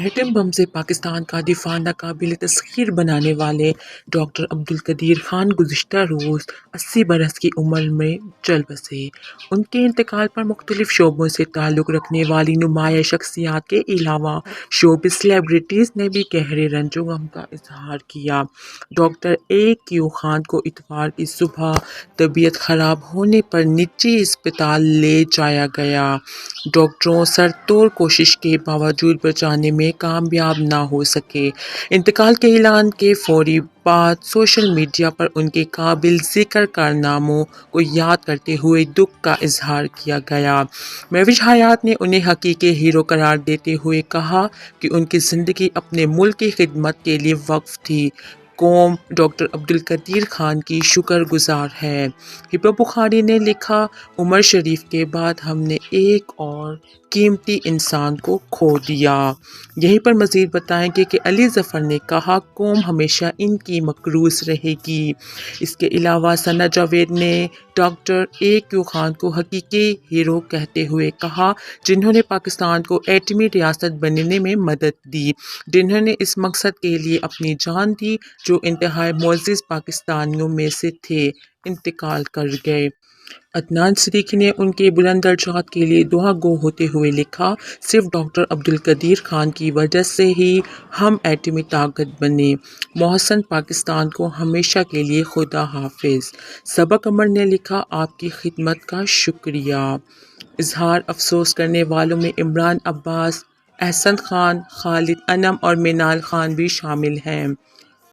Atom bomb سے پاکستان کا دفاع ناقابل تسخیر بنانے والے ڈاکٹر عبدالقدیر خان گزشتہ روز 80 برس کی عمر میں چل بسے۔ ان کے انتقال پر مختلف شعبوں سے تعلق رکھنے والی نمایاں شخصیات کے علاوہ شوبز سیلیبریٹیز نے بھی گہرے رنج و غم کا اظہار کیا۔ ڈاکٹر A.Q خان کو اتوار کی صبح طبیعت خراب ہونے پر نجی اسپتال لے جایا گیا۔ ڈاکٹروں سر توڑ کوشش کے باوجود بچانے میں کامیاب نہ ہو سکے۔ انتقال کے اعلان کے فوری بعد سوشل میڈیا پر ان کے قابل ذکر کارناموں کو یاد کرتے ہوئے دکھ کا اظہار کیا گیا۔ محوش حیات نے انہیں حقیقی ہیرو قرار دیتے ہوئے کہا کہ ان کی زندگی اپنے ملک کی خدمت کے لیے وقف تھی۔ قوم ڈاکٹر عبدالقدیر خان کی شکر گزار ہے۔ ہبہ بخاری نے لکھا، عمر شریف کے بعد ہم نے ایک اور قیمتی انسان کو کھو دیا۔ یہیں پر مزید بتائیں گے کہ علی ظفر نے کہا، قوم ہمیشہ ان کی مقروض رہے گی۔ اس کے علاوہ ثنا جاوید نے ڈاکٹر A.Q خان کو حقیقی ہیرو کہتے ہوئے کہا، جنہوں نے پاکستان کو ایٹمی ریاست بننے میں مدد دی، جنہوں نے اس مقصد کے لیے اپنی جان دی، جو انتہائی معزز پاکستانیوں میں سے تھے، انتقال کر گئے۔ عدنان صدیقی نے ان کے بلند درجات کے لیے دعا گو ہوتے ہوئے لکھا، صرف ڈاکٹر عبدالقدیر خان کی وجہ سے ہی ہم ایٹمی طاقت بنے۔ محسن پاکستان کو ہمیشہ کے لیے خدا حافظ۔ صبا قمر نے لکھا، آپ کی خدمت کا شکریہ۔ اظہار افسوس کرنے والوں میں عمران عباس، احسن خان، خالد انم اور مینال خان بھی شامل ہیں۔